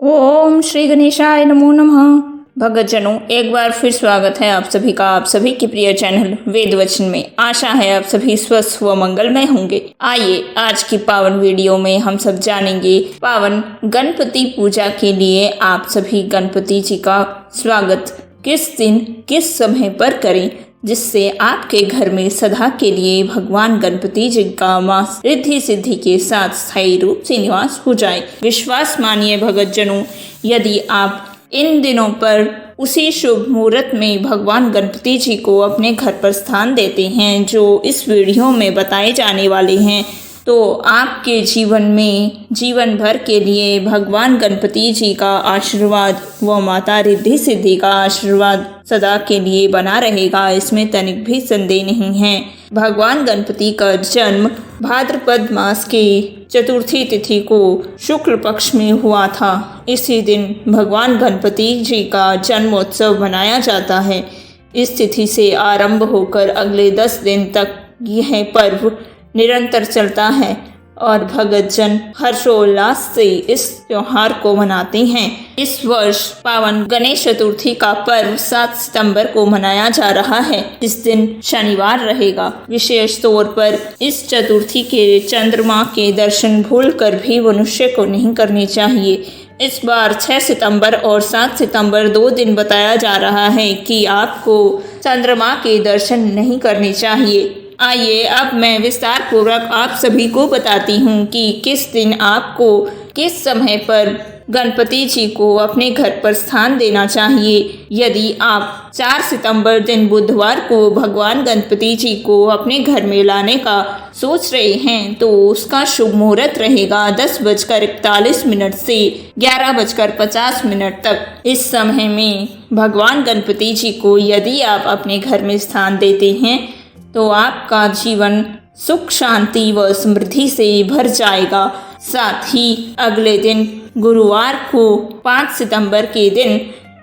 ओम श्री गणेशाय नमो नमः। भक्तजनों, एक बार फिर स्वागत है आप सभी का आप सभी के प्रिय चैनल वेद वचन में। आशा है आप सभी स्वस्थ व मंगलमय होंगे। आइए आज की पावन वीडियो में हम सब जानेंगे पावन गणपति पूजा के लिए आप सभी गणपति जी का स्वागत किस दिन किस समय पर करें, जिससे आपके घर में सदा के लिए भगवान गणपति जी का वास रिद्धि सिद्धि के साथ स्थायी रूप से निवास हो जाए। विश्वास मानिए भक्तजनों, यदि आप इन दिनों पर उसी शुभ मुहूर्त में भगवान गणपति जी को अपने घर पर स्थान देते हैं जो इस वीडियो में बताए जाने वाले हैं, तो आपके जीवन में जीवन भर के लिए भगवान गणपति जी का आशीर्वाद व माता रिद्धि सिद्धि का आशीर्वाद सदा के लिए बना रहेगा। इसमें तनिक भी संदेह नहीं है। भगवान गणपति का जन्म भाद्रपद मास के चतुर्थी तिथि को शुक्ल पक्ष में हुआ था। इसी दिन भगवान गणपति जी का जन्मोत्सव मनाया जाता है। इस तिथि से आरंभ होकर अगले 10 दिन तक यह पर्व निरंतर चलता है और भक्तजन हर्षोल्लास से इस त्योहार को मनाते हैं। इस वर्ष पावन गणेश चतुर्थी का पर्व 7 सितंबर को मनाया जा रहा है। इस दिन शनिवार रहेगा। विशेष तौर पर इस चतुर्थी के चंद्रमा के दर्शन भूलकर भी मनुष्य को नहीं करने चाहिए। इस बार 6 सितंबर और 7 सितंबर 2 दिन बताया जा रहा है कि आपको चंद्रमा के दर्शन नहीं करने चाहिए। आइए अब मैं विस्तार पूर्वक आप सभी को बताती हूँ कि किस दिन आपको किस समय पर गणपति जी को अपने घर पर स्थान देना चाहिए। यदि आप 4 सितंबर दिन बुधवार को भगवान गणपति जी को अपने घर में लाने का सोच रहे हैं तो उसका शुभ मुहूर्त रहेगा 10:41 से 11:50 तक। इस समय में भगवान गणपति जी को यदि आप अपने घर में स्थान देते हैं तो आपका जीवन सुख शांति व समृद्धि से भर जाएगा। साथ ही अगले दिन गुरुवार को 5 सितंबर के दिन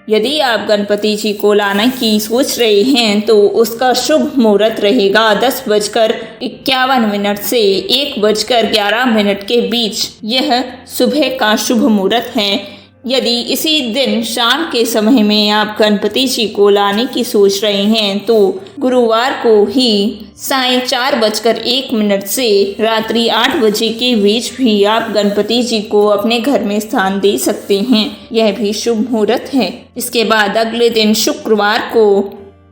यदि आप गणपति जी को लाने की सोच रहे हैं तो उसका शुभ मुहूर्त रहेगा 10:51 से 1:11 के बीच। यह सुबह का शुभ मुहूर्त है। यदि इसी दिन शाम के समय में आप गणपति जी को लाने की सोच रहे हैं तो गुरुवार को ही सायं 4:01 से रात्रि 8 बजे के बीच भी आप गणपति जी को अपने घर में स्थान दे सकते हैं। यह भी शुभ मुहूर्त है। इसके बाद अगले दिन शुक्रवार को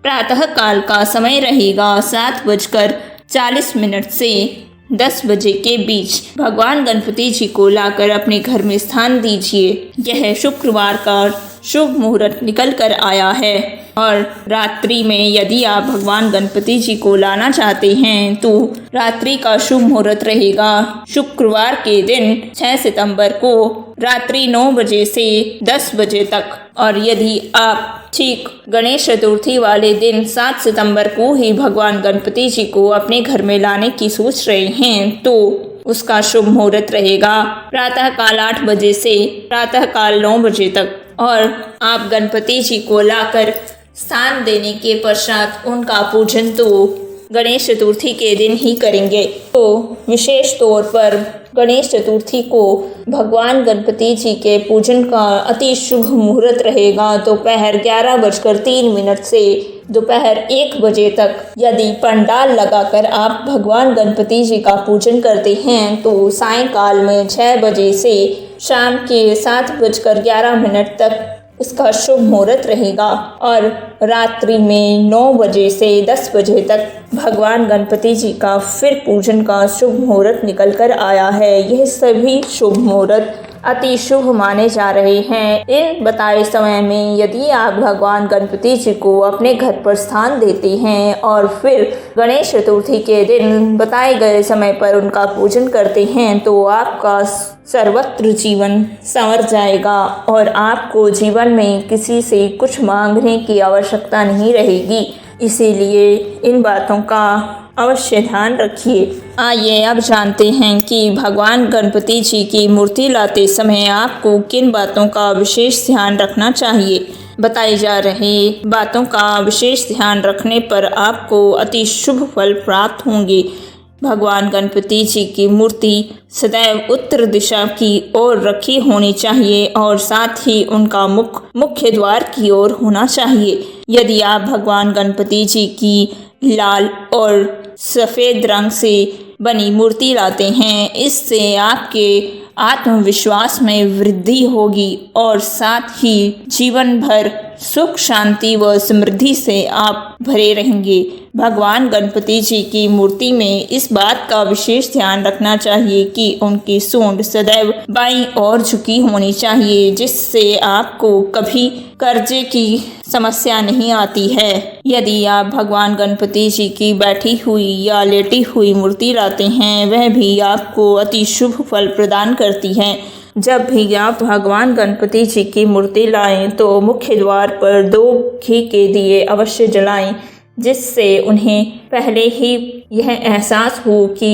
प्रातः काल का समय रहेगा 7:40 से 10 बजे के बीच। भगवान गणपति जी को लाकर अपने घर में स्थान दीजिए। यह शुक्रवार का शुभ मुहूर्त निकल कर आया है। और रात्रि में यदि आप भगवान गणपति जी को लाना चाहते हैं तो रात्रि का शुभ मुहूर्त रहेगा शुक्रवार के दिन 6 सितंबर को रात्रि 9 बजे से 10 बजे तक। और यदि आप ठीक गणेश चतुर्थी वाले दिन 7 सितंबर को ही भगवान गणपति जी को अपने घर में लाने की सोच रहे हैं तो उसका शुभ मुहूर्त रहेगा प्रातः काल 8 बजे से प्रातः काल 9 बजे तक। और आप गणपति जी को लाकर स्थान देने के पश्चात उनका पूजन तो गणेश चतुर्थी के दिन ही करेंगे। तो विशेष तौर पर गणेश चतुर्थी को भगवान गणपति जी के पूजन का अति शुभ मुहूर्त रहेगा दोपहर 11:03 से दोपहर 1 बजे तक। यदि पंडाल लगाकर आप भगवान गणपति जी का पूजन करते हैं तो सायंकाल में 6 बजे से शाम के 7:11 तक इसका शुभ मुहूर्त रहेगा। और रात्रि में 9 बजे से 10 बजे तक भगवान गणपति जी का फिर पूजन का शुभ मुहूर्त निकल कर आया है। यह सभी शुभ मुहूर्त अति शुभ माने जा रहे हैं। इन बताए समय में यदि आप भगवान गणपति जी को अपने घर पर स्थान देते हैं और फिर गणेश चतुर्थी के दिन बताए गए समय पर उनका पूजन करते हैं तो आपका सर्वत्र जीवन संवर जाएगा और आपको जीवन में किसी से कुछ मांगने की आवश्यकता नहीं रहेगी। इसीलिए इन बातों का अवश्य ध्यान रखिए। आइए अब जानते हैं कि भगवान गणपति जी की मूर्ति लाते समय आपको किन बातों का विशेष ध्यान रखना चाहिए। बताई जा रही बातों का विशेष ध्यान रखने पर आपको अति शुभ फल प्राप्त होंगे। भगवान गणपति जी की मूर्ति सदैव उत्तर दिशा की ओर रखी होनी चाहिए और साथ ही उनका मुख मुख्य द्वार की ओर होना चाहिए। यदि आप भगवान गणपति जी की लाल और सफ़ेद रंग से बनी मूर्ति लाते हैं, इससे आपके आत्मविश्वास में वृद्धि होगी और साथ ही जीवन भर सुख शांति व समृद्धि से आप भरे रहेंगे। भगवान गणपति जी की मूर्ति में इस बात का विशेष ध्यान रखना चाहिए कि उनकी सूंड सदैव बाईं ओर झुकी होनी चाहिए, जिससे आपको कभी कर्जे की समस्या नहीं आती है। यदि आप भगवान गणपति जी की बैठी हुई या लेटी हुई मूर्ति लाते हैं, वह भी आपको अति शुभ फल प्रदान करती है। जब भी आप भगवान गणपति जी की मूर्ति लाएं तो मुख्य द्वार पर 2 घी के दिए अवश्य जलाएं, जिससे उन्हें पहले ही यह एहसास हो कि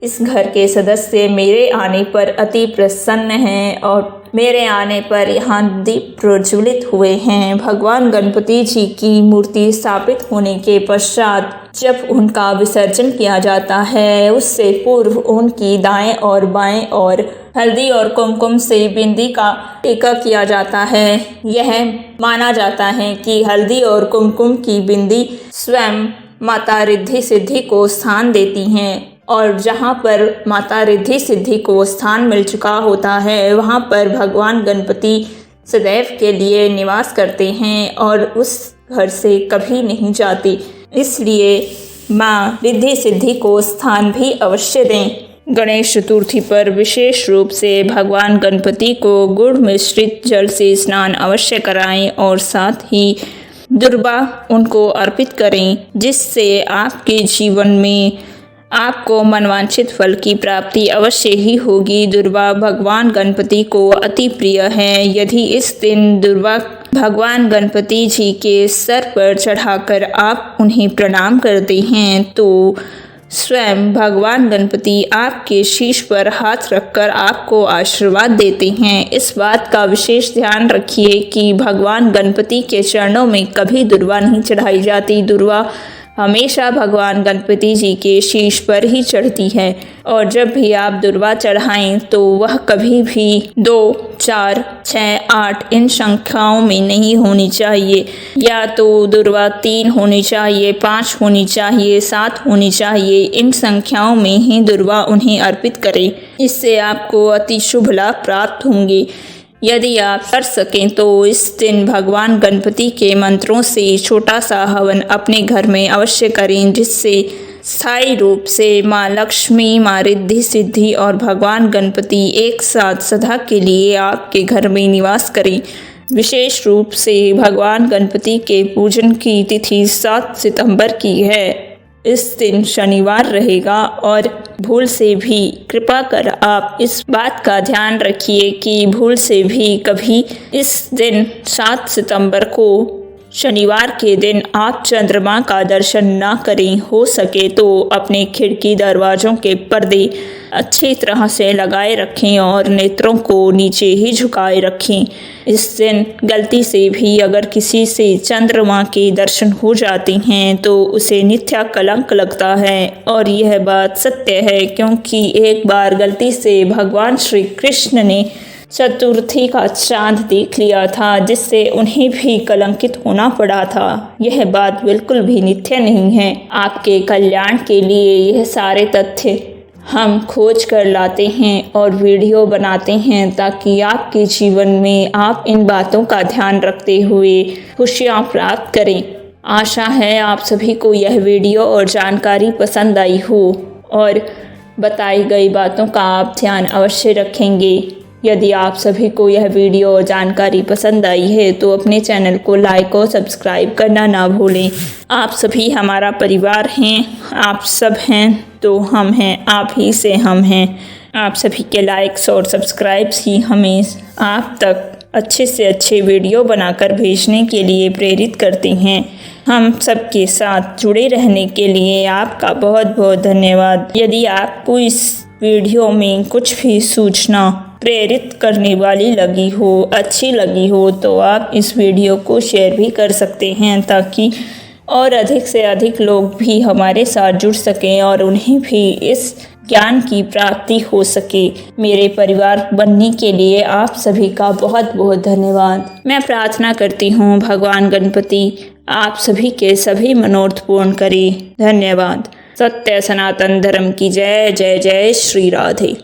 इस घर के सदस्य मेरे आने पर अति प्रसन्न हैं और मेरे आने पर यहाँ दीप प्रज्वलित हुए हैं। भगवान गणपति जी की मूर्ति स्थापित होने के पश्चात जब उनका विसर्जन किया जाता है, उससे पूर्व उनकी दाएं और बाएं और हल्दी और कुमकुम से बिंदी का टीका किया जाता है। यह माना जाता है कि हल्दी और कुमकुम की बिंदी स्वयं माता रिद्धि सिद्धि को स्थान देती हैं और जहाँ पर माता रिद्धि सिद्धि को स्थान मिल चुका होता है, वहाँ पर भगवान गणपति सदैव के लिए निवास करते हैं और उस घर से कभी नहीं जाती। इसलिए माँ रिद्धि सिद्धि को स्थान भी अवश्य दें। गणेश चतुर्थी पर विशेष रूप से भगवान गणपति को गुड़ मिश्रित जल से स्नान अवश्य कराएं और साथ ही दुर्वा उनको अर्पित करें, जिससे आपके जीवन में आपको मनवांछित फल की प्राप्ति अवश्य ही होगी। दुर्वा भगवान गणपति को अति प्रिय है। यदि इस दिन दुर्वा भगवान गणपति जी के सर पर चढ़ाकर आप उन्हें प्रणाम करते हैं तो स्वयं भगवान गणपति आपके शीश पर हाथ रखकर आपको आशीर्वाद देते हैं। इस बात का विशेष ध्यान रखिए कि भगवान गणपति के चरणों में कभी दुर्वा नहीं चढ़ाई जाती। दुर्वा हमेशा भगवान गणपति जी के शीश पर ही चढ़ती है और जब भी आप दुर्वा चढ़ाएं तो वह कभी भी 2, 4, 6, 8 इन संख्याओं में नहीं होनी चाहिए। या तो दुर्वा 3 होनी चाहिए, 5 होनी चाहिए, 7 होनी चाहिए। इन संख्याओं में ही दुर्वा उन्हें अर्पित करें, इससे आपको अति शुभ लाभ प्राप्त होंगे। यदि आप कर सकें तो इस दिन भगवान गणपति के मंत्रों से छोटा सा हवन अपने घर में अवश्य करें, जिससे स्थायी रूप से माँ लक्ष्मी, माँ रिद्धि सिद्धि और भगवान गणपति एक साथ सदा के लिए आपके घर में निवास करें। विशेष रूप से भगवान गणपति के पूजन की तिथि 7 सितंबर की है। इस दिन शनिवार रहेगा और भूल से भी कृपा कर आप इस बात का ध्यान रखिए कि भूल से भी कभी इस दिन 7 सितंबर को शनिवार के दिन आप चंद्रमा का दर्शन ना करें। हो सके तो अपने खिड़की दरवाज़ों के पर्दे अच्छी तरह से लगाए रखें और नेत्रों को नीचे ही झुकाए रखें। इस दिन गलती से भी अगर किसी से चंद्रमा के दर्शन हो जाते हैं तो उसे नित्य कलंक लगता है और यह बात सत्य है, क्योंकि एक बार गलती से भगवान श्री कृष्ण ने चतुर्थी का चांद देख लिया था, जिससे उन्हें भी कलंकित होना पड़ा था। यह बात बिल्कुल भी नित्य नहीं है। आपके कल्याण के लिए यह सारे तथ्य हम खोज कर लाते हैं और वीडियो बनाते हैं ताकि आपके जीवन में आप इन बातों का ध्यान रखते हुए खुशियाँ प्राप्त करें। आशा है आप सभी को यह वीडियो और जानकारी पसंद आई हो और बताई गई बातों का आप ध्यान अवश्य रखेंगे। यदि आप सभी को यह वीडियो और जानकारी पसंद आई है तो अपने चैनल को लाइक और सब्सक्राइब करना ना भूलें। आप सभी हमारा परिवार हैं, आप सब हैं तो हम हैं, आप ही से हम हैं। आप सभी के लाइक्स और सब्सक्राइब्स ही हमें आप तक अच्छे से अच्छे वीडियो बनाकर भेजने के लिए प्रेरित करते हैं। हम सबके साथ जुड़े रहने के लिए आपका बहुत बहुत धन्यवाद। यदि आपको इस वीडियो में कुछ भी सूचना प्रेरित करने वाली लगी हो, अच्छी लगी हो, तो आप इस वीडियो को शेयर भी कर सकते हैं ताकि और अधिक से अधिक लोग भी हमारे साथ जुड़ सकें और उन्हें भी इस ज्ञान की प्राप्ति हो सके। मेरे परिवार बनने के लिए आप सभी का बहुत बहुत धन्यवाद। मैं प्रार्थना करती हूँ भगवान गणपति आप सभी के सभी मनोरथ पूर्ण करें। धन्यवाद। सत्य सनातन धर्म की जय जय जय श्री राधे।